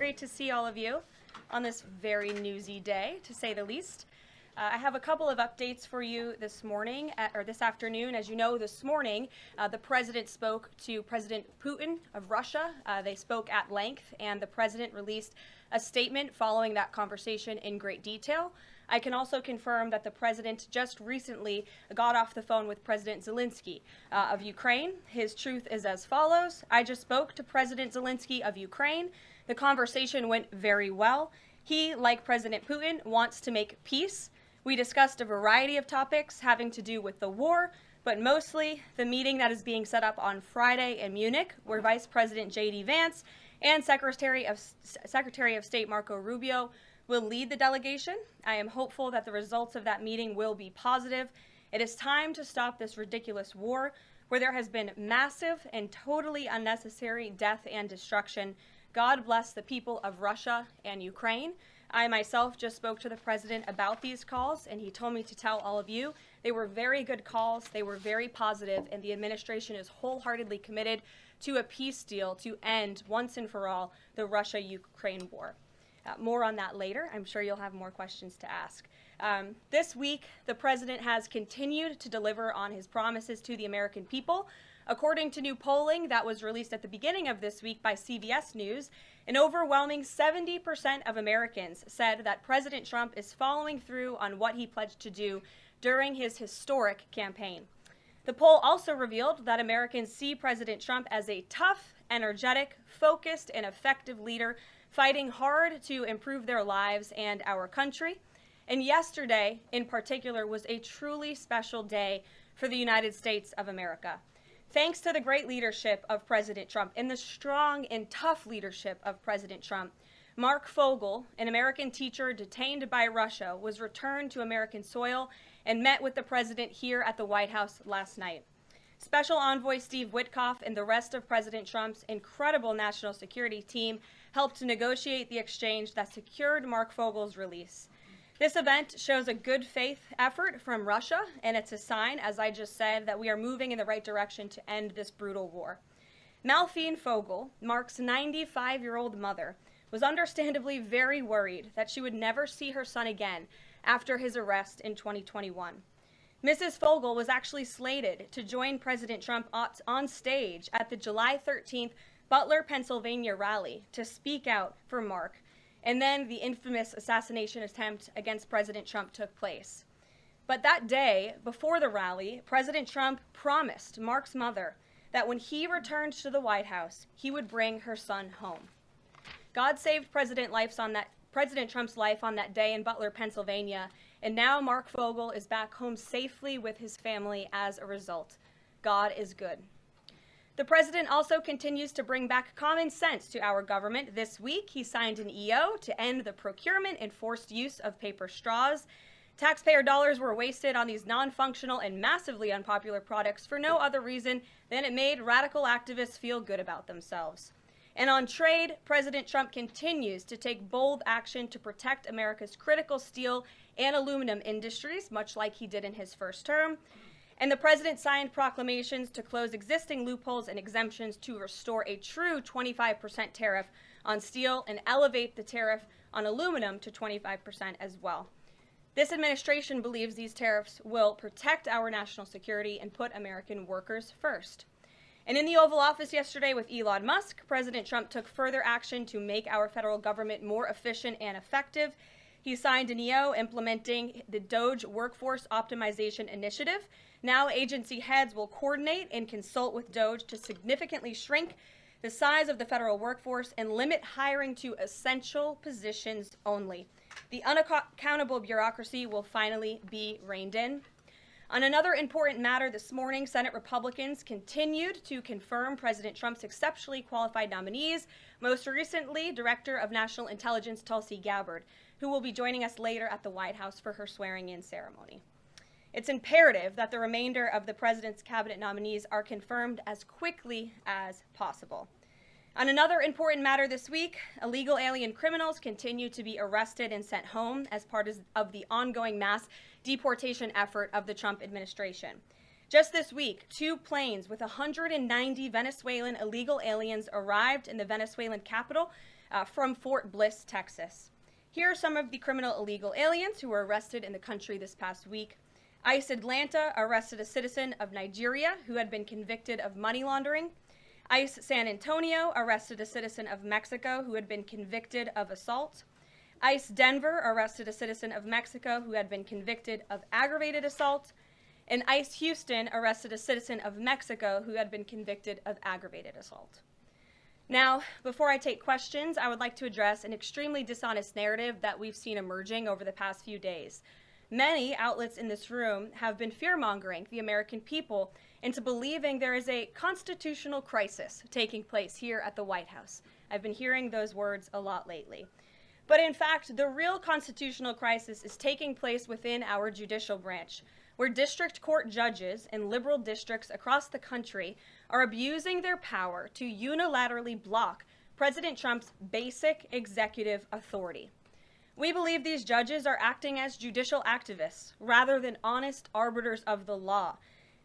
great to see all of you on this very newsy day, to say the least. I have a couple of updates for you this morning, or this afternoon. As you know, this morning, the president spoke to President Putin of Russia. They spoke at length, and the president released a statement following that conversation in great detail. I can also confirm that the president just recently got off the phone with President Zelensky of Ukraine. His truth is as follows. I just spoke to President Zelensky of Ukraine. The conversation went very well. He, like President Putin, wants to make peace. We discussed a variety of topics having to do with the war, but mostly the meeting that is being set up on Friday in Munich, where Vice President J.D. Vance and Secretary of State Marco Rubio will lead the delegation. I am hopeful that the results of that meeting will be positive. It is time to stop this ridiculous war where there has been massive and totally unnecessary death and destruction. God bless the people of Russia and Ukraine. I myself just spoke to the president about these calls, and he told me to tell all of you they were very good calls, they were very positive, and the administration is wholeheartedly committed to a peace deal to end once and for all the Russia-Ukraine war. More on that later. I'm sure you'll have more questions to ask. This week, the president has continued to deliver on his promises to the American people. According to new polling that was released at the beginning of this week by CBS News, an overwhelming 70% of Americans said that President Trump is following through on what he pledged to do during his historic campaign. The poll also revealed that Americans see President Trump as a tough, energetic, focused, and effective leader fighting hard to improve their lives and our country. And yesterday, in particular, was a truly special day for the United States of America. Thanks to the great leadership of President Trump and the strong and tough leadership of President Trump, Mark Fogel, an American teacher detained by Russia, was returned to American soil and met with the president here at the White House last night. Special Envoy Steve Witkoff and the rest of President Trump's incredible national security team helped to negotiate the exchange that secured Mark Fogel's release. This event shows a good faith effort from Russia, and it's a sign, as I just said, that we are moving in the right direction to end this brutal war. Malphine Fogel, Mark's 95-year-old mother, was understandably very worried that she would never see her son again after his arrest in 2021. Mrs. Fogel was actually slated to join President Trump on stage at the July 13th Butler, Pennsylvania rally to speak out for Mark, and then the infamous assassination attempt against President Trump took place. But that day, before the rally, President Trump promised Mark's mother that when he returned to the White House, he would bring her son home. God saved President Trump's life on that day in Butler, Pennsylvania, and now Mark Fogel is back home safely with his family as a result. God is good. The president also continues to bring back common sense to our government. This week, he signed an EO to end the procurement and forced use of paper straws. Taxpayer dollars were wasted on these non-functional and massively unpopular products for no other reason than it made radical activists feel good about themselves. And on trade, President Trump continues to take bold action to protect America's critical steel and aluminum industries, much like he did in his first term. And the president signed proclamations to close existing loopholes and exemptions to restore a true 25% tariff on steel and elevate the tariff on aluminum to 25% as well. This administration believes these tariffs will protect our national security and put American workers first. And in the Oval Office yesterday with Elon Musk, President Trump took further action to make our federal government more efficient and effective. He signed an EO implementing the DOGE Workforce Optimization Initiative. Now agency heads will coordinate and consult with DOGE to significantly shrink the size of the federal workforce and limit hiring to essential positions only. The unaccountable bureaucracy will finally be reined in. On another important matter this morning, Senate Republicans continued to confirm President Trump's exceptionally qualified nominees, most recently Director of National Intelligence Tulsi Gabbard, who will be joining us later at the White House for her swearing-in ceremony. It's imperative that the remainder of the president's cabinet nominees are confirmed as quickly as possible. On another important matter this week, illegal alien criminals continue to be arrested and sent home as part of the ongoing mass deportation effort of the Trump administration. Just this week, 2 planes with 190 Venezuelan illegal aliens arrived in the Venezuelan capital from Fort Bliss, Texas. Here are some of the criminal illegal aliens who were arrested in the country this past week. ICE Atlanta arrested a citizen of Nigeria who had been convicted of money laundering. ICE San Antonio arrested a citizen of Mexico who had been convicted of assault. ICE Denver arrested a citizen of Mexico who had been convicted of aggravated assault. And ICE Houston arrested a citizen of Mexico who had been convicted of aggravated assault. Now, before I take questions, I would like to address an extremely dishonest narrative that we've seen emerging over the past few days. Many outlets in this room have been fear-mongering the American people into believing there is a constitutional crisis taking place here at the White House. I've been hearing those words a lot lately. But in fact, the real constitutional crisis is taking place within our judicial branch, where district court judges in liberal districts across the country are abusing their power to unilaterally block President Trump's basic executive authority. We believe these judges are acting as judicial activists rather than honest arbiters of the law,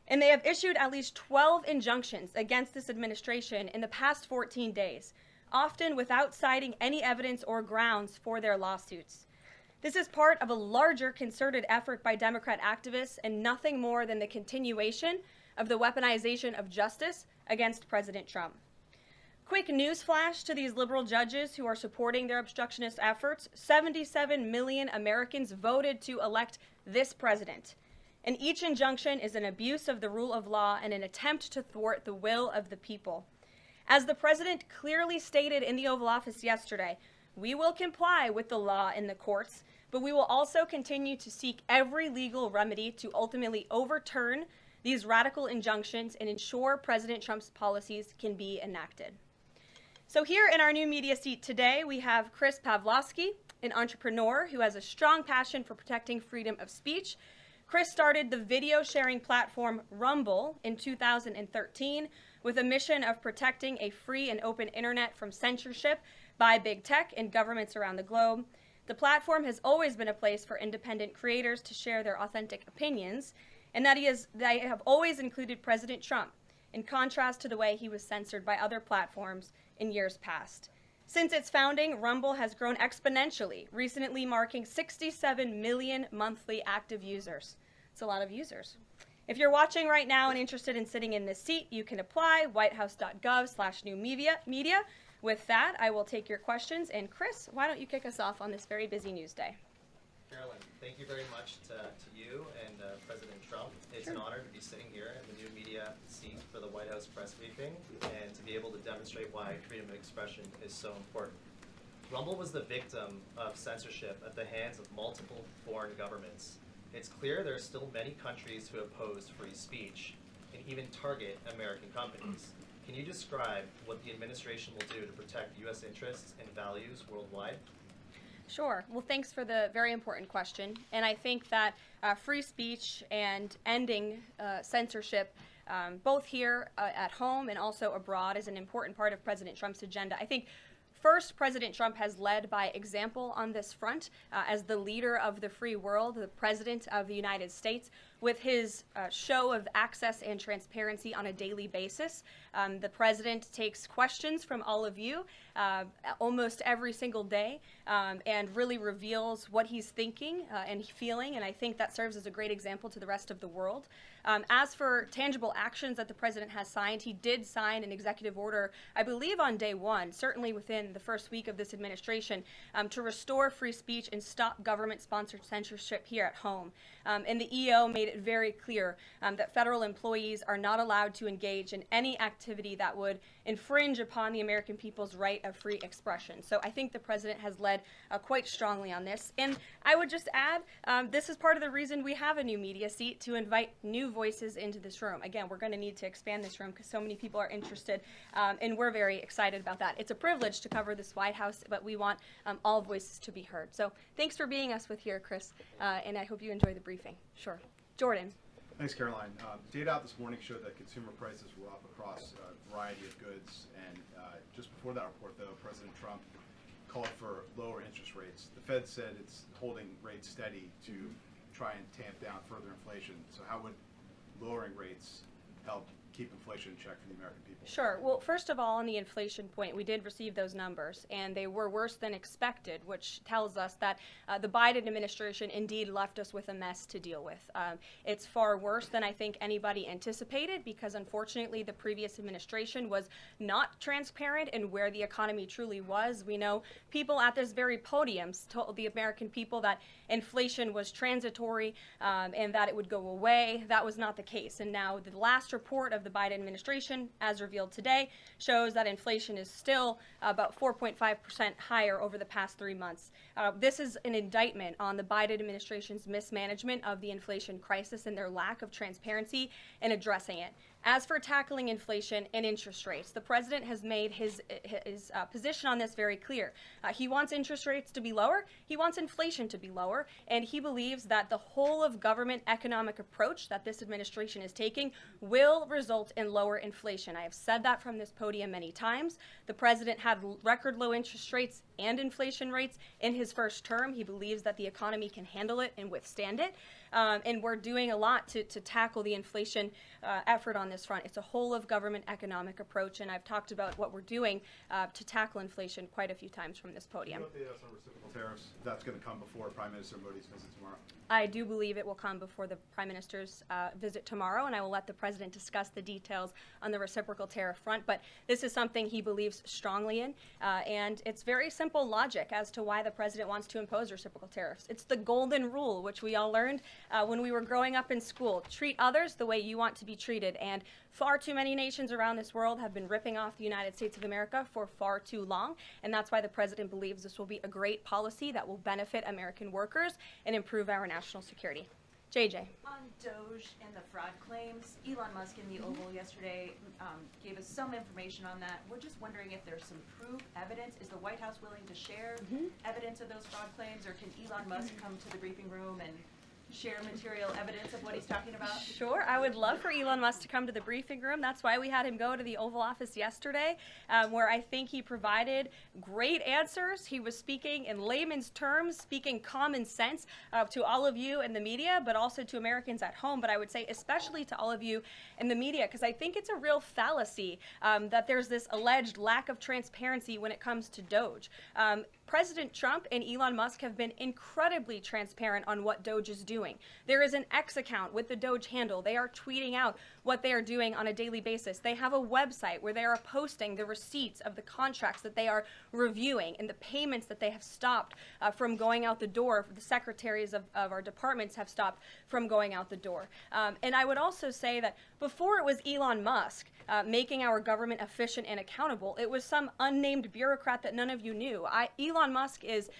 and they have issued at least 12 injunctions against this administration in the past 14 days, often without citing any evidence or grounds for their lawsuits. This is part of a larger concerted effort by Democrat activists and nothing more than the continuation of the weaponization of justice against President Trump. Quick news flash to these liberal judges who are supporting their obstructionist efforts: 77 million Americans voted to elect this president. And each injunction is an abuse of the rule of law and an attempt to thwart the will of the people. As the president clearly stated in the Oval Office yesterday, we will comply with the law in the courts, but we will also continue to seek every legal remedy to ultimately overturn these radical injunctions and ensure President Trump's policies can be enacted. So here in our new media seat today, we have Chris Pavlovsky, an entrepreneur who has a strong passion for protecting freedom of speech. Chris started the video sharing platform Rumble in 2013 with a mission of protecting a free and open internet from censorship by big tech and governments around the globe. The platform has always been a place for independent creators to share their authentic opinions, and they have always included President Trump, in contrast to the way he was censored by other platforms in years past. Since its founding, Rumble has grown exponentially, recently marking 67 million monthly active users. It's a lot of users. If you're watching right now and interested in sitting in this seat, you can apply, whitehouse.gov/newmedia. With that, I will take your questions. And Chris, why don't you kick us off on this very busy news day? Carolyn, thank you very much to you and President Trump. It's an honor to be sitting here in the new media seat for the White House press briefing and to be able to demonstrate why freedom of expression is so important. Rumble was the victim of censorship at the hands of multiple foreign governments. It's clear there are still many countries who oppose free speech and even target American companies. Can you describe what the administration will do to protect U.S. interests and values worldwide? Sure. Well, thanks for the very important question. And I think that free speech and ending censorship, both here at home and also abroad, is an important part of President Trump's agenda. I think first, President Trump has led by example on this front as the leader of the free world, the president of the United States, with his show of access and transparency on a daily basis. The president takes questions from all of you almost every single day and really reveals what he's thinking and feeling, and I think that serves as a great example to the rest of the world. As for tangible actions that the president has signed, he did sign an executive order, I believe on day one, certainly within the first week of this administration, to restore free speech and stop government-sponsored censorship here at home. And the EO made it very clear that federal employees are not allowed to engage in any activity that would infringe upon the American people's right of free expression. So I think the president has led quite strongly on this. And I would just add, this is part of the reason we have a new media seat, to invite new voices into this room. Again, we're going to need to expand this room because so many people are interested, and we're very excited about that. It's a privilege to cover this White House, but we want all voices to be heard. So thanks for being us with here, Chris, and I hope you enjoy the briefing. Sure. Jordan. Thanks, Caroline. Data out this morning showed that consumer prices were up across a variety of goods, and just before that report, though, President Trump called for lower interest rates. The Fed said it's holding rates steady to try and tamp down further inflation. So how would lowering rates help keep inflation in check for the American people? Sure. Well, first of all, on the inflation point, we did receive those numbers, and they were worse than expected, which tells us that the Biden administration indeed left us with a mess to deal with. It's far worse than I think anybody anticipated, because unfortunately the previous administration was not transparent in where the economy truly was. We know people at this very podium told the American people that inflation was transitory and that it would go away. That was not the case. And now the last report of the Biden administration, as revealed today, shows that inflation is still about 4.5% higher over the past 3 months. This is an indictment on the Biden administration's mismanagement of the inflation crisis and their lack of transparency in addressing it. As for tackling inflation and interest rates, the president has made his position on this very clear. He wants interest rates to be lower, he wants inflation to be lower, and he believes that the whole of government economic approach that this administration is taking will result in lower inflation. I have said that from this podium many times. The president had record low interest rates and inflation rates in his first term. He believes that the economy can handle it and withstand it. And we're doing a lot to tackle the inflation effort on this front. It's a whole of government economic approach, and I've talked about what we're doing to tackle inflation quite a few times from this podium. What about the reciprocal tariffs? That's going to come before Prime Minister Modi's visit tomorrow. I do believe it will come before the Prime Minister's visit tomorrow, and I will let the President discuss the details on the reciprocal tariff front. But this is something he believes strongly in, and it's very simple logic as to why the President wants to impose reciprocal tariffs. It's the golden rule, which we all learned when we were growing up in school. Treat others the way you want to be treated, and far too many nations around this world have been ripping off the United States of America for far too long, and that's why the President believes this will be a great policy that will benefit American workers and improve our national security. JJ. On Doge and the fraud claims, Elon Musk in the Oval yesterday gave us some information on that. We're just wondering if there's some proof, evidence. Is the White House willing to share evidence of those fraud claims, or can Elon Musk come to the briefing room and share material evidence of what he's talking about? Sure, I would love for Elon Musk to come to the briefing room. That's why we had him go to the Oval Office yesterday, where I think he provided great answers. He was speaking in layman's terms, speaking common sense to all of you in the media, but also to Americans at home. But I would say especially to all of you in the media, because I think it's a real fallacy that there's this alleged lack of transparency when it comes to Doge. President Trump and Elon Musk have been incredibly transparent on what Doge is doing. There is an X account with the Doge handle. They are tweeting out what they are doing on a daily basis. They have a website where they are posting the receipts of the contracts that they are reviewing and the payments that they have stopped from going out the door. The secretaries of our departments have stopped from going out the door. And I would also say that before it was Elon Musk making our government efficient and accountable, it was some unnamed bureaucrat that none of you knew. Elon Musk is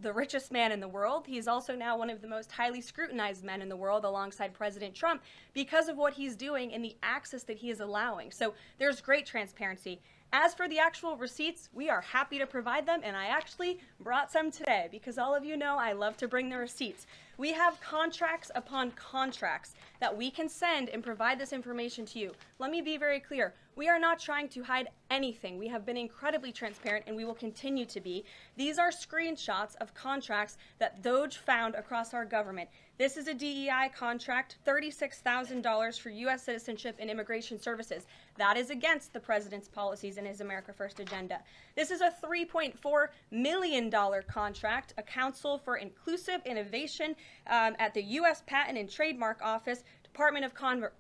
the richest man in the world. He's also now one of the most highly scrutinized men in the world alongside President Trump because of what he's doing and the access that he is allowing. So there's great transparency. As for the actual receipts, we are happy to provide them, and I actually brought some today because all of you know I love to bring the receipts. We have contracts upon contracts that we can send and provide this information to you. Let me be very clear. We are not trying to hide anything. We have been incredibly transparent, and we will continue to be. These are screenshots of contracts that Doge found across our government. This is a DEI contract, $36,000 for U.S. citizenship and immigration services. That is against the president's policies and his America First agenda. This is a $3.4 million contract, a Council for Inclusive Innovation at the U.S. Patent and Trademark Office, Department of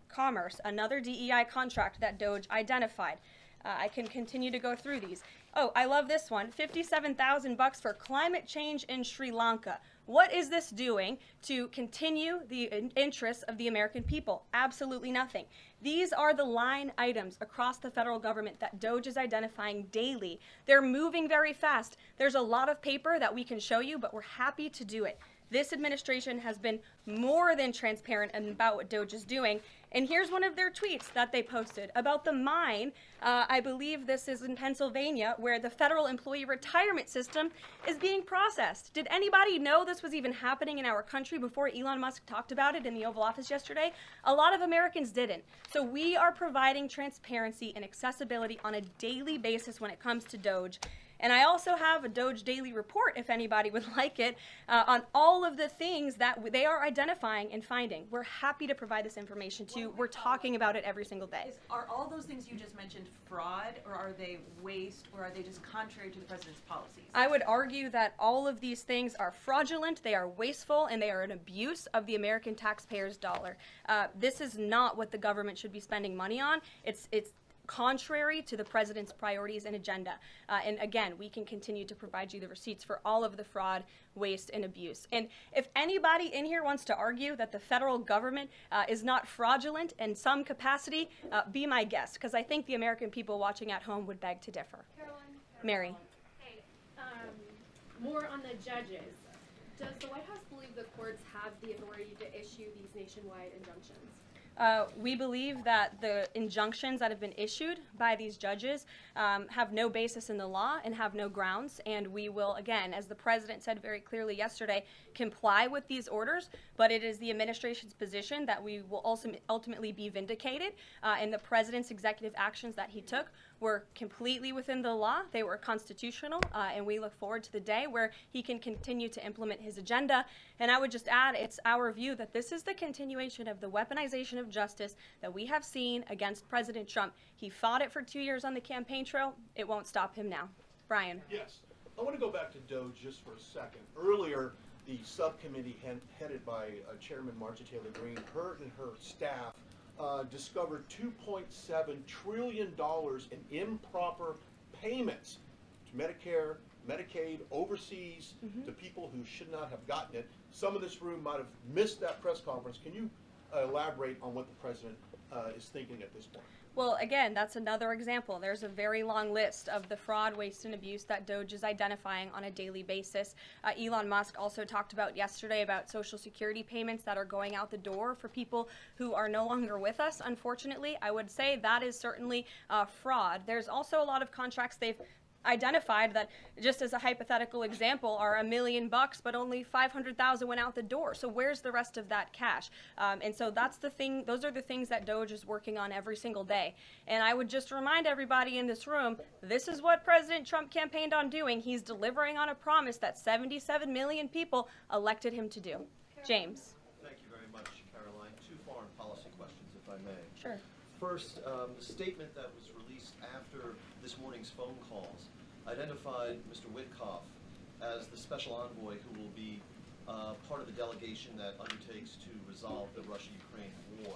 Commerce, another DEI contract that Doge identified. I can continue to go through these. Oh, I love this one, $57,000 for climate change in Sri Lanka. What is this doing to continue the interests of the American people? Absolutely nothing. These are the line items across the federal government that Doge is identifying daily. They're moving very fast. There's a lot of paper that we can show you, but we're happy to do it. This administration has been more than transparent about what Doge is doing. And here's one of their tweets that they posted about the mine. I believe this is in Pennsylvania, where the federal employee retirement system is being processed. Did anybody know this was even happening in our country before Elon Musk talked about it in the Oval Office yesterday? A lot of Americans didn't. So we are providing transparency and accessibility on a daily basis when it comes to Doge. And I also have a Doge Daily Report, if anybody would like it, on all of the things that they are identifying and finding. We're happy to provide this information to you. We're talking about it every single day. Are all those things you just mentioned fraud, or are they waste, or are they just contrary to the president's policies? I would argue that all of these things are fraudulent, they are wasteful, and they are an abuse of the American taxpayer's dollar. This is not what the government should be spending money on. It's contrary to the president's priorities and agenda. And again, we can continue to provide you the receipts for all of the fraud, waste, and abuse. And if anybody in here wants to argue that the federal government is not fraudulent in some capacity, be my guest, because I think the American people watching at home would beg to differ. Caroline. Mary. Hey, more on the judges. Does the White House believe the courts have the authority to issue these nationwide injunctions? We believe that the injunctions that have been issued by these judges have no basis in the law and have no grounds, and we will, again, as the president said very clearly yesterday, comply with these orders, but it is the administration's position that we will ultimately be vindicated, and the president's executive actions that he took were completely within the law, they were constitutional, and we look forward to the day where he can continue to implement his agenda. And I would just add, it's our view that this is the continuation of the weaponization of justice that we have seen against President Trump. He fought it for 2 years on the campaign trail. It won't stop him now. Brian. Yes. I want to go back to Doge just for a second. Earlier, the subcommittee headed by Chairman Marcia Taylor Greene, her and her staff discovered $2.7 trillion in improper payments to Medicare, Medicaid, overseas, to people who should not have gotten it. Some of this room might have missed that press conference. Can you elaborate on what the president is thinking at this point? Well, again, that's another example. There's a very long list of the fraud, waste, and abuse that Doge is identifying on a daily basis. Elon Musk also talked about yesterday about Social Security payments that are going out the door for people who are no longer with us, unfortunately. I would say that is certainly fraud. There's also a lot of contracts they've identified that, just as a hypothetical example, are $1 million, but only 500,000 went out the door. So where's the rest of that cash? And so that's the thing. Those are the things that Doge is working on every single day. And I would just remind everybody in this room, this is what President Trump campaigned on doing. He's delivering on a promise that 77 million people elected him to do. James. Thank you very much, Caroline. Two foreign policy questions, if I may. Sure. First, the statement that was released after this morning's phone calls identified Mr. Witkoff as the special envoy who will be part of the delegation that undertakes to resolve the Russia-Ukraine war.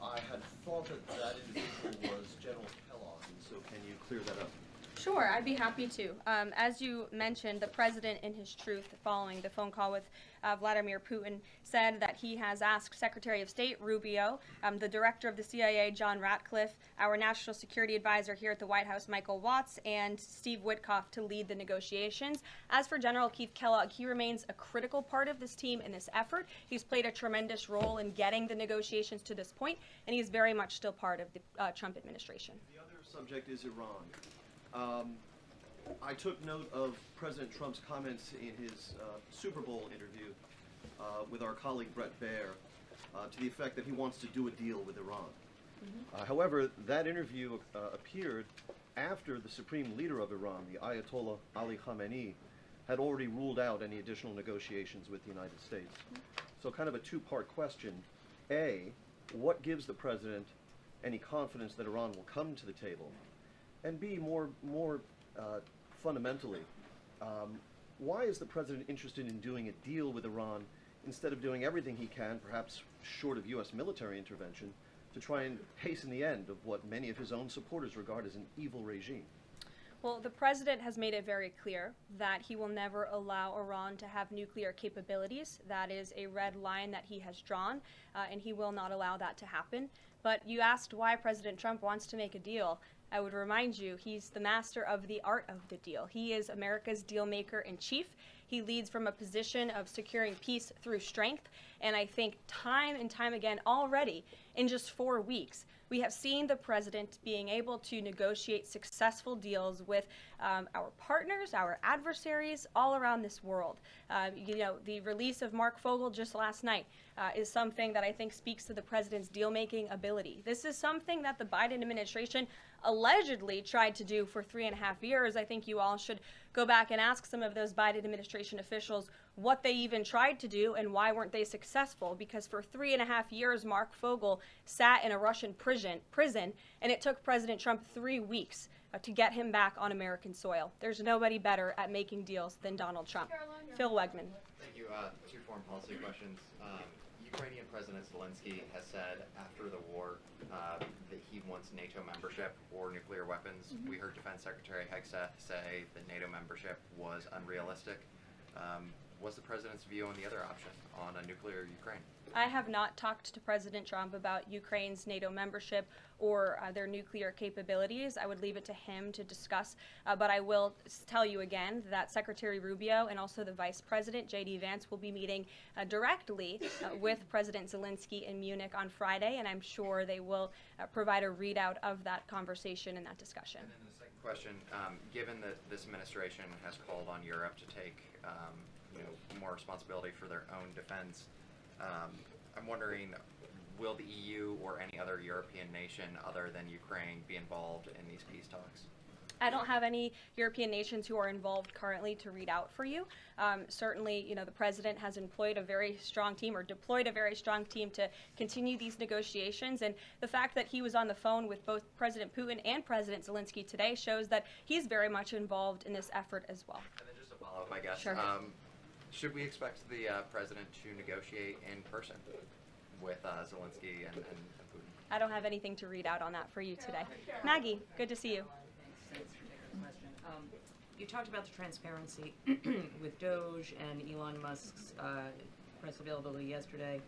I had thought that that individual was General Kellogg, and so can you clear that up? Sure, I'd be happy to. As you mentioned, the president, in his truth, following the phone call with Vladimir Putin, said that he has asked Secretary of State Rubio, the director of the CIA, John Ratcliffe, our national security advisor here at the White House, Michael Watts, and Steve Witkoff to lead the negotiations. As for General Keith Kellogg, he remains a critical part of this team in this effort. He's played a tremendous role in getting the negotiations to this point, and he's very much still part of the Trump administration. The other subject is Iran. I took note of President Trump's comments in his Super Bowl interview with our colleague Brett Baer to the effect that he wants to do a deal with Iran. However, that interview appeared after the supreme leader of Iran, the Ayatollah Ali Khamenei, had already ruled out any additional negotiations with the United States. So kind of a two-part question. A, what gives the president any confidence that Iran will come to the table? And B, more fundamentally, why is the president interested in doing a deal with Iran instead of doing everything he can, perhaps short of U.S. military intervention, to try and hasten the end of what many of his own supporters regard as an evil regime? Well, the president has made it very clear that he will never allow Iran to have nuclear capabilities. That is a red line that he has drawn, and he will not allow that to happen. But you asked why President Trump wants to make a deal. I would remind you, he's the master of the art of the deal. He is America's deal maker in chief. He leads from a position of securing peace through strength. And I think time and time again already, in just 4 weeks, We have seen the president being able to negotiate successful deals with our partners, our adversaries all around this world. You know, the release of Mark Fogel just last night is something that I think speaks to the president's deal-making ability. This is something that the Biden administration allegedly tried to do for 3.5 years. I think you all should go back and ask some of those Biden administration officials what they even tried to do and why weren't they successful, because for 3.5 years Mark Fogel sat in a Russian prison and it took President Trump 3 weeks to get him back on American soil. There's nobody better at making deals than Donald Trump. Phil Wegman. Thank you. Two foreign policy questions. Ukrainian President Zelensky has said after the war that he wants NATO membership or nuclear weapons. We heard Defense Secretary Hegseth say that NATO membership was unrealistic. What's the president's view on the other option, on a nuclear Ukraine? I have not talked to President Trump about Ukraine's NATO membership or their nuclear capabilities. I would leave it to him to discuss, but I will tell you again that Secretary Rubio and also the Vice President, J.D. Vance, will be meeting directly with President Zelensky in Munich on Friday, and I'm sure they will provide a readout of that conversation and that discussion. And then the second question, given that this administration has called on Europe to take more responsibility for their own defense, I'm wondering, will the EU or any other European nation other than Ukraine be involved in these peace talks? I don't have any European nations who are involved currently to read out for you. Certainly, the president has employed a very strong team or deployed a very strong team to continue these negotiations. And the fact that he was on the phone with both President Putin and President Zelensky today shows that he's very much involved in this effort as well. And then just a follow-up, I guess. Sure. Should we expect the president to negotiate in person with Zelensky and Putin? I don't have anything to read out on that for you today. Maggie, good to see you. Thanks for taking the question. You talked about the transparency with Doge and Elon Musk's press availability yesterday.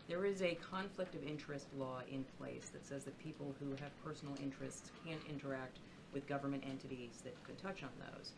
There is a conflict of interest law in place that says that people who have personal interests can't interact with government entities that could touch on those.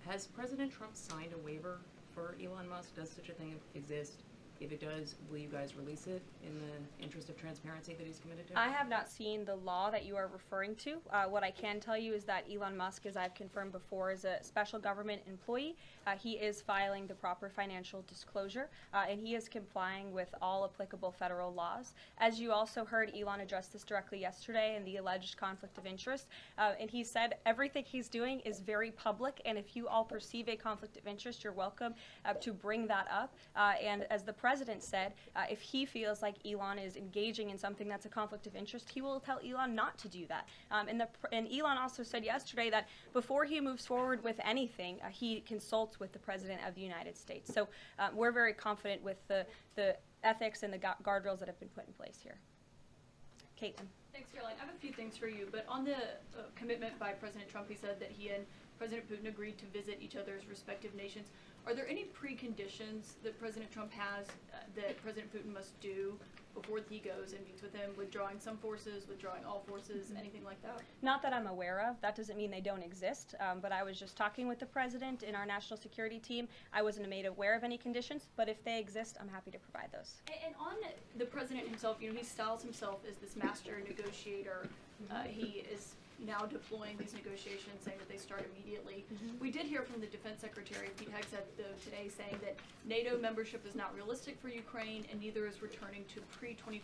Has President Trump signed a waiver for Elon Musk? Does such a thing exist? If it does, will you guys release it in the interest of transparency that he's committed to? I have not seen the law that you are referring to. What I can tell you is that Elon Musk, as I've confirmed before, is a special government employee. He is filing the proper financial disclosure, and he is complying with all applicable federal laws. As you also heard, Elon address this directly yesterday in the alleged conflict of interest, and he said everything he's doing is very public, and if you all perceive a conflict of interest, you're welcome to bring that up. And as the president said, if he feels like Elon is engaging in something that's a conflict of interest, he will tell Elon not to do that. And Elon also said yesterday that before he moves forward with anything, he consults with the President of the United States. So we're very confident with the ethics and the guardrails that have been put in place here. Caitlin. Thanks, Caroline. I have a few things for you, but on the commitment by President Trump, he said that he and President Putin agreed to visit each other's respective nations. Are there any preconditions that President Trump has that President Putin must do before he goes and meets with him, withdrawing some forces, withdrawing all forces, anything like that? Not that I'm aware of. That doesn't mean they don't exist, but I was just talking with the president in our national security team. I wasn't made aware of any conditions, but if they exist, I'm happy to provide those. And on the president himself, he styles himself as this master negotiator. He is now deploying these negotiations, saying that they start immediately. We did hear from the Defense Secretary, Pete Hegseth, today saying that NATO membership is not realistic for Ukraine, and neither is returning to pre-2014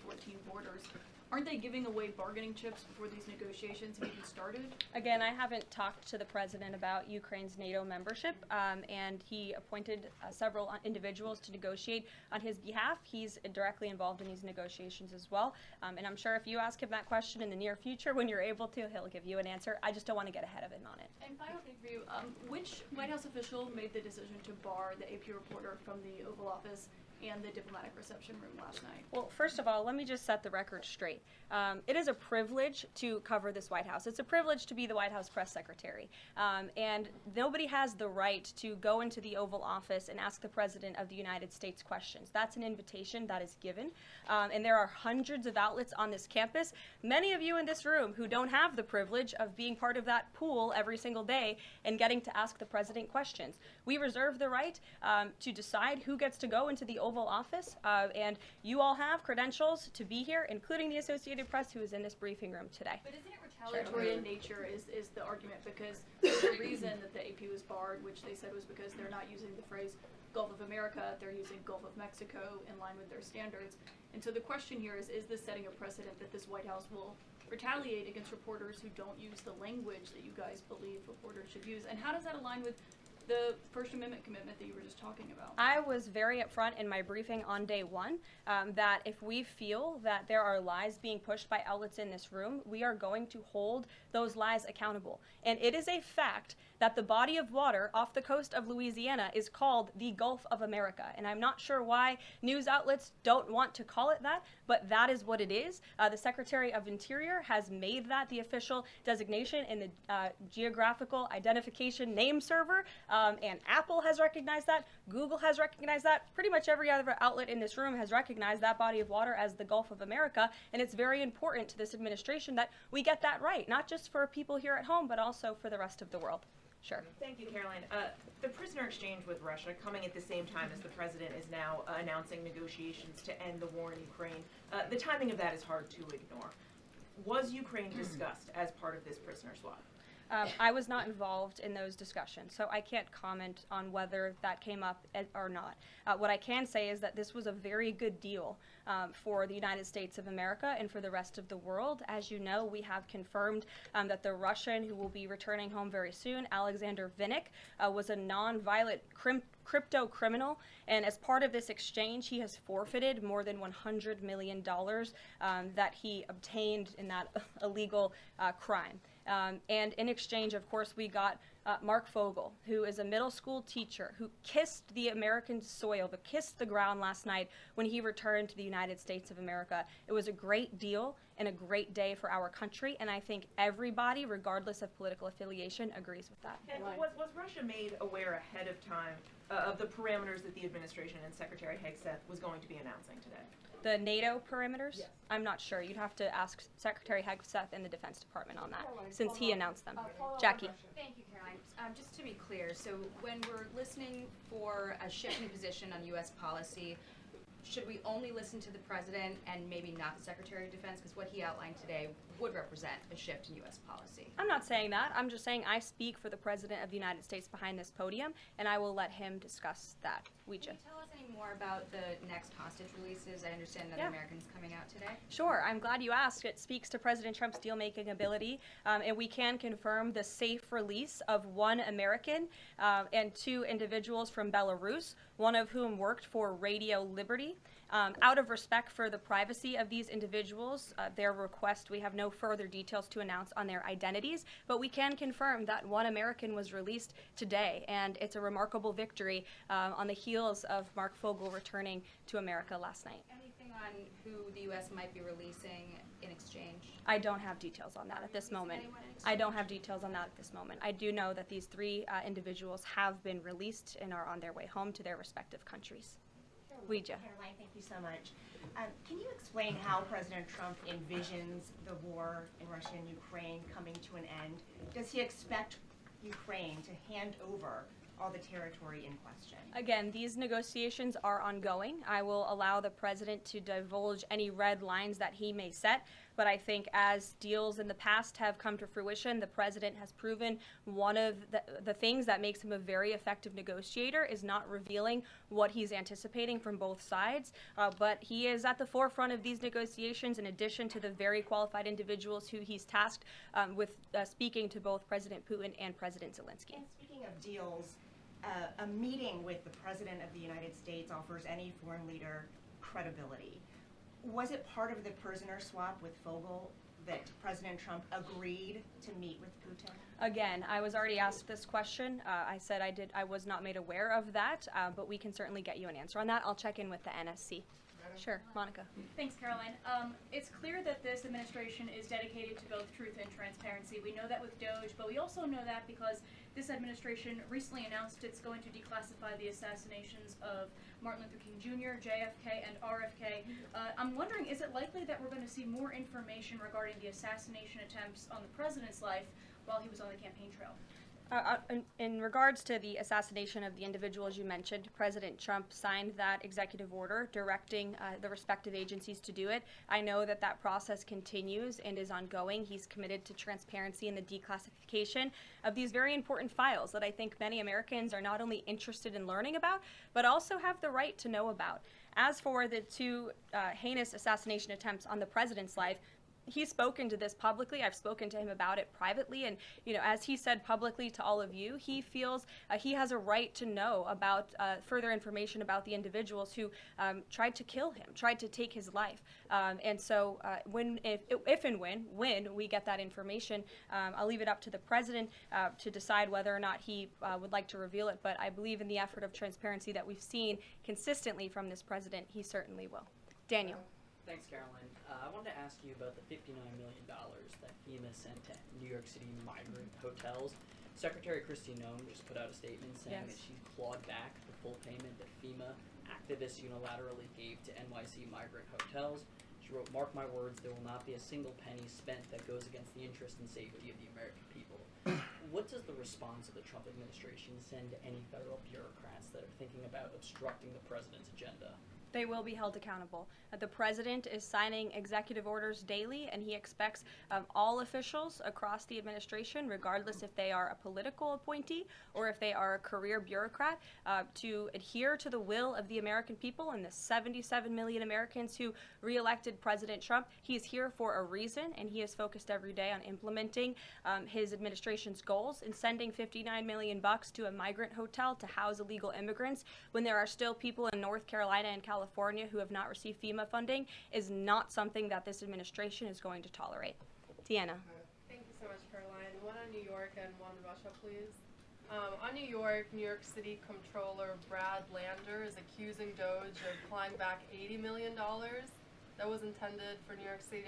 borders. Aren't they giving away bargaining chips before these negotiations have even started? Again, I haven't talked to the president about Ukraine's NATO membership, and he appointed several individuals to negotiate on his behalf. He's directly involved in these negotiations as well, and I'm sure if you ask him that question in the near future, when you're able to, he'll give you an answer. I just don't want to get ahead of him on it. And final thing for you, which White House official made the decision to bar the AP reporter from the Oval Office and the diplomatic reception room last night? Well, first of all, let me just set the record straight. It is a privilege to cover this White House. It's a privilege to be the White House press secretary. And nobody has the right to go into the Oval Office and ask the President of the United States questions. That's an invitation that is given. And there are hundreds of outlets on this campus, many of you in this room who don't have the privilege of being part of that pool every single day and getting to ask the President questions. We reserve the right to decide who gets to go into the Oval Office, and you all have credentials to be here, including the Associated Press, who is in this briefing room today. But isn't it retaliatory in nature is the argument, because the reason that the AP was barred, which they said was because they're not using the phrase Gulf of America, they're using Gulf of Mexico in line with their standards. And so the question here is this setting a precedent that this White House will retaliate against reporters who don't use the language that you guys believe reporters should use? And how does that align with the First Amendment commitment that you were just talking about? I was very upfront in my briefing on day one that if we feel that there are lies being pushed by outlets in this room, we are going to hold those lies accountable. And it is a fact that the body of water off the coast of Louisiana is called the Gulf of America. And I'm not sure why news outlets don't want to call it that, but that is what it is. The Secretary of Interior has made that the official designation in the Geographical Identification Name Server, and Apple has recognized that, Google has recognized that, pretty much every other outlet in this room has recognized that body of water as the Gulf of America, and it's very important to this administration that we get that right, not just for people here at home, but also for the rest of the world. Sure. Thank you, Caroline. The prisoner exchange with Russia coming at the same time as the president is now announcing negotiations to end the war in Ukraine. The timing of that is hard to ignore. Was Ukraine discussed as part of this prisoner swap? I was not involved in those discussions, so I can't comment on whether that came up or not. What I can say is that this was a very good deal for the United States of America and for the rest of the world. As you know, we have confirmed that the Russian who will be returning home very soon, Alexander Vinnik, was a non-violent crypto criminal, and as part of this exchange, he has forfeited more than $100 million that he obtained in that illegal crime. And in exchange, of course, we got Mark Fogel, who is a middle school teacher who kissed the American soil, but kissed the ground last night when he returned to the United States of America. It was a great deal and a great day for our country, and I think everybody, regardless of political affiliation, agrees with that. And was Russia made aware ahead of time of the parameters that the administration and Secretary Hegseth was going to be announcing today? The NATO perimeters? Yes. I'm not sure. You'd have to ask Secretary Hegseth in the Defense Department on that, since he announced them. Jackie. Thank you, Caroline. Just to be clear, so when we're listening for a shift in position on U.S. policy, should we only listen to the president and maybe not the Secretary of Defense? Because what he outlined today would represent a shift in U.S. policy. I'm not saying that. I'm just saying I speak for the President of the United States behind this podium, and I will let him discuss that. Can you tell us any more about the next hostage releases? I understand that Americans coming out today. Sure. I'm glad you asked. It speaks to President Trump's deal-making ability, and we can confirm the safe release of one American and two individuals from Belarus, one of whom worked for Radio Liberty. Out of respect for the privacy of these individuals, their request, we have no further details to announce on their identities, but we can confirm that one American was released today, and it's a remarkable victory on the heels of Mark Fogel returning to America last night. Anything on who the U.S. might be releasing in exchange? I don't have details on that at this moment. I don't have details on that at this moment. I do know that these three individuals have been released and are on their way home to their respective countries. Caroline, thank you so much. Can you explain how President Trump envisions the war in Russia and Ukraine coming to an end? Does he expect Ukraine to hand over all the territory in question? Again, these negotiations are ongoing. I will allow the president to divulge any red lines that he may set, but I think as deals in the past have come to fruition, the president has proven one of the things that makes him a very effective negotiator is not revealing what he's anticipating from both sides, but he is at the forefront of these negotiations in addition to the very qualified individuals who he's tasked with speaking to both President Putin and President Zelensky. And speaking of deals, a meeting with the President of the United States offers any foreign leader credibility. Was it part of the prisoner swap with Fogel that President Trump agreed to meet with Putin? Again, I was already asked this question. I said I was not made aware of that, but we can certainly get you an answer on that. I'll check in with the NSC. Sure, Monica. Thanks, Caroline. It's clear that this administration is dedicated to both truth and transparency. We know that with DOJ, but we also know that because this administration recently announced it's going to declassify the assassinations of Martin Luther King Jr., JFK, and RFK. I'm wondering, is it likely that we're going to see more information regarding the assassination attempts on the president's life while he was on the campaign trail? In regards to the assassination of the individuals you mentioned, President Trump signed that executive order directing the respective agencies to do it. I know that that process continues and is ongoing. He's committed to transparency and the declassification of these very important files that I think many Americans are not only interested in learning about, but also have the right to know about. As for the two heinous assassination attempts on the president's life, he's spoken to this publicly. I've spoken to him about it privately, and as he said publicly to all of you, he feels he has a right to know about further information about the individuals who tried to kill him, tried to take his life. And so, if and when we get that information, I'll leave it up to the president to decide whether or not he would like to reveal it. But I believe in the effort of transparency that we've seen consistently from this president, he certainly will. Daniel. Thanks, Caroline. I wanted to ask you about the $59 million that FEMA sent to New York City migrant hotels. Secretary Kristi Noem just put out a statement saying that she clawed back the full payment that FEMA activists unilaterally gave to NYC migrant hotels. She wrote, "Mark my words, there will not be a single penny spent that goes against the interest and safety of the American people." What does the response of the Trump administration send to any federal bureaucrats that are thinking about obstructing the president's agenda? They will be held accountable. The president is signing executive orders daily, and he expects all officials across the administration, regardless if they are a political appointee or if they are a career bureaucrat, to adhere to the will of the American people and the 77 million Americans who re-elected President Trump. He is here for a reason, and he is focused every day on implementing his administration's goals and sending $59 million to a migrant hotel to house illegal immigrants when there are still people in North Carolina and California who have not received FEMA funding is not something that this administration is going to tolerate. Deanna. Thank you so much, Caroline. One on New York and one on Russia, please. On New York City Comptroller Brad Lander is accusing DOGE of clawing back $80 million that was intended for New York City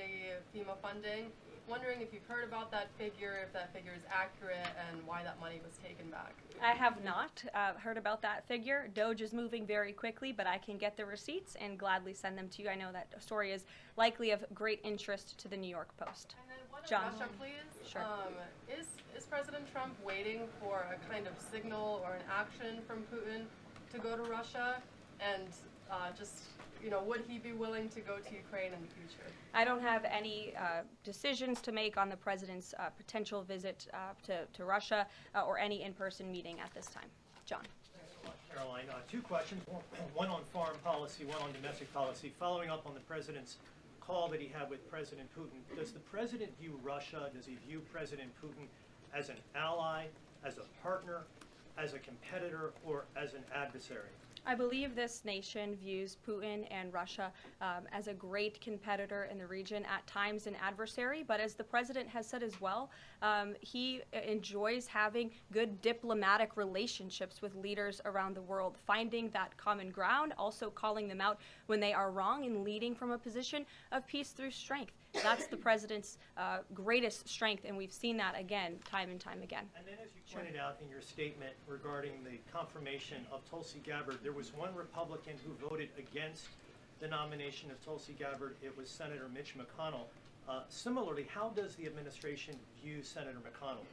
FEMA funding. Wondering if you've heard about that figure, if that figure is accurate, and why that money was taken back. I have not heard about that figure. DOGE is moving very quickly, but I can get the receipts and gladly send them to you. I know that story is likely of great interest to the New York Post. And then one John. on Russia, please. Sure. Is President Trump waiting for a kind of signal or an action from Putin to go to Russia? And would he be willing to go to Ukraine in the future? I don't have any decisions to make on the president's potential visit to Russia or any in-person meeting at this time. John. Caroline, two questions, one on foreign policy, one on domestic policy. Following up on the president's call that he had with President Putin, does the president view Russia, does he view President Putin as an ally, as a partner, as a competitor, or as an adversary? I believe this nation views Putin and Russia as a great competitor in the region, at times an adversary, but as the president has said as well, he enjoys having good diplomatic relationships with leaders around the world, finding that common ground, also calling them out when they are wrong, and leading from a position of peace through strength. That's the president's greatest strength, and we've seen that again, time and time again. And then as you pointed out in your statement regarding the confirmation of Tulsi Gabbard, there was one Republican who voted against the nomination of Tulsi Gabbard. It was Senator Mitch McConnell. Similarly, how does the administration view Senator McConnell?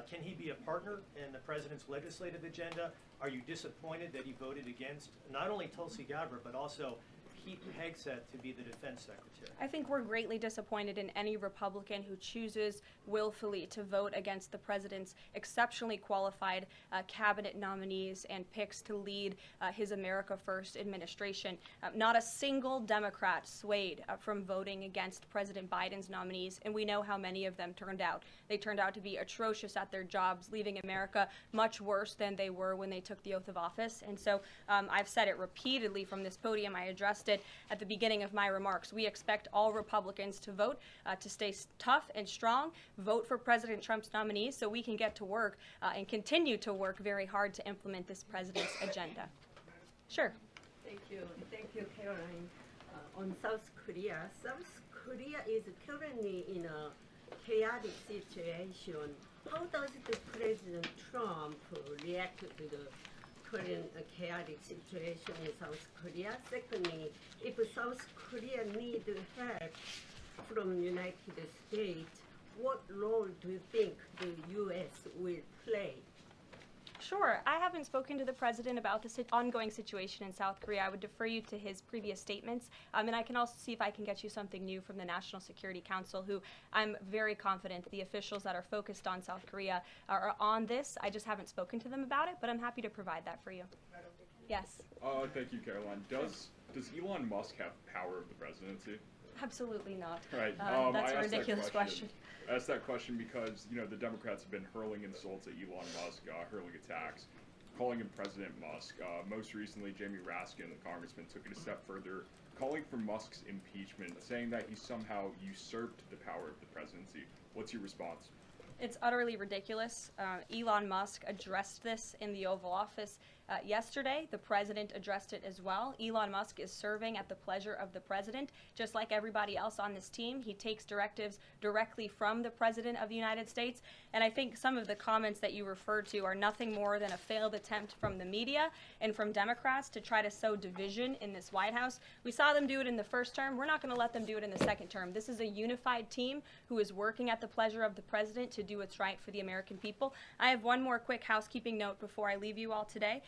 Can he be a partner in the president's legislative agenda? Are you disappointed that he voted against not only Tulsi Gabbard, but also Pete Hegseth to be the defense secretary? I think we're greatly disappointed in any Republican who chooses willfully to vote against the president's exceptionally qualified cabinet nominees and picks to lead his America First administration. Not a single Democrat swayed from voting against President Biden's nominees, and we know how many of them turned out. They turned out to be atrocious at their jobs, leaving America much worse than they were when they took the oath of office. And so I've said it repeatedly from this podium. I addressed it at the beginning of my remarks. We expect all Republicans to vote, to stay tough and strong, vote for President Trump's nominees so we can get to work and continue to work very hard to implement this president's agenda. Sure. Thank you, Caroline. On South Korea is currently in a chaotic situation. How does the President Trump react to the current chaotic situation in South Korea? Secondly, if South Korea needs help from United States, what role do you think the U.S. will play? Sure. I haven't spoken to the president about the ongoing situation in South Korea. I would defer you to his previous statements. And I can also see if I can get you something new from the National Security Council, who I'm very confident the officials that are focused on South Korea are on this. I just haven't spoken to them about it, but I'm happy to provide that for you. Yes. Thank you, Caroline. Does Elon Musk have power of the presidency? Absolutely not. Right. That's a ridiculous question. I asked that question because, you know, the Democrats have been hurling insults at Elon Musk, hurling attacks, calling him President Musk. Most recently, Jamie Raskin, the congressman, took it a step further, calling for Musk's impeachment, saying that he somehow usurped the power of the presidency. What's your response? It's utterly ridiculous. Elon Musk addressed this in the Oval Office yesterday. The president addressed it as well. Elon Musk is serving at the pleasure of the president, just like everybody else on this team. He takes directives directly from the president of the United States. And I think some of the comments that you referred to are nothing more than a failed attempt from the media and from Democrats to try to sow division in this White House. We saw them do it in the first term. We're not going to let them do it in the second term. This is a unified team who is working at the pleasure of the president to do what's right for the American people. I have one more quick housekeeping note before I leave you all today.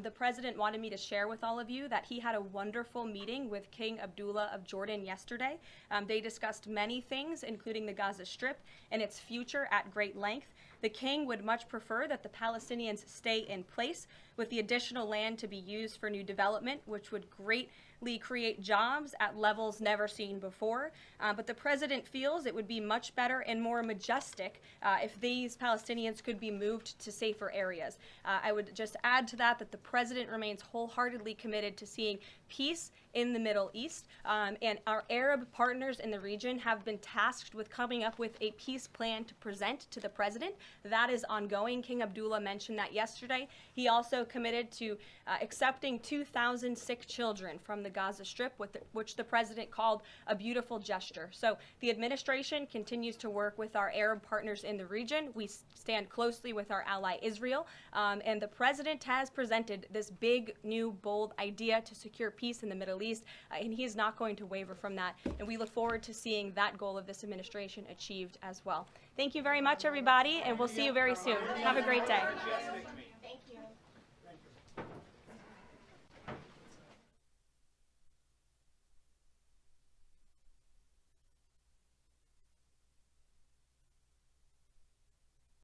The president wanted me to share with all of you that he had a wonderful meeting with King Abdullah of Jordan yesterday. They discussed many things, including the Gaza Strip and its future at great length. The king would much prefer that the Palestinians stay in place, with the additional land to be used for new development, which would greatly create jobs at levels never seen before. But the president feels it would be much better and more majestic if these Palestinians could be moved to safer areas. I would just add to that the president remains wholeheartedly committed to seeing peace in the Middle East, and our Arab partners in the region have been tasked with coming up with a peace plan to present to the president. That is ongoing. King Abdullah mentioned that yesterday. He also committed to accepting 2,000 sick children from the Gaza Strip, which the president called a beautiful gesture. So the administration continues to work with our Arab partners in the region. We stand closely with our ally Israel, and the president has presented this big, new, bold idea to secure peace in the Middle East, and he is not going to waver from that. And we look forward to seeing that goal of this administration achieved as well. Thank you very much, everybody, and we'll see you very soon. Have a great day.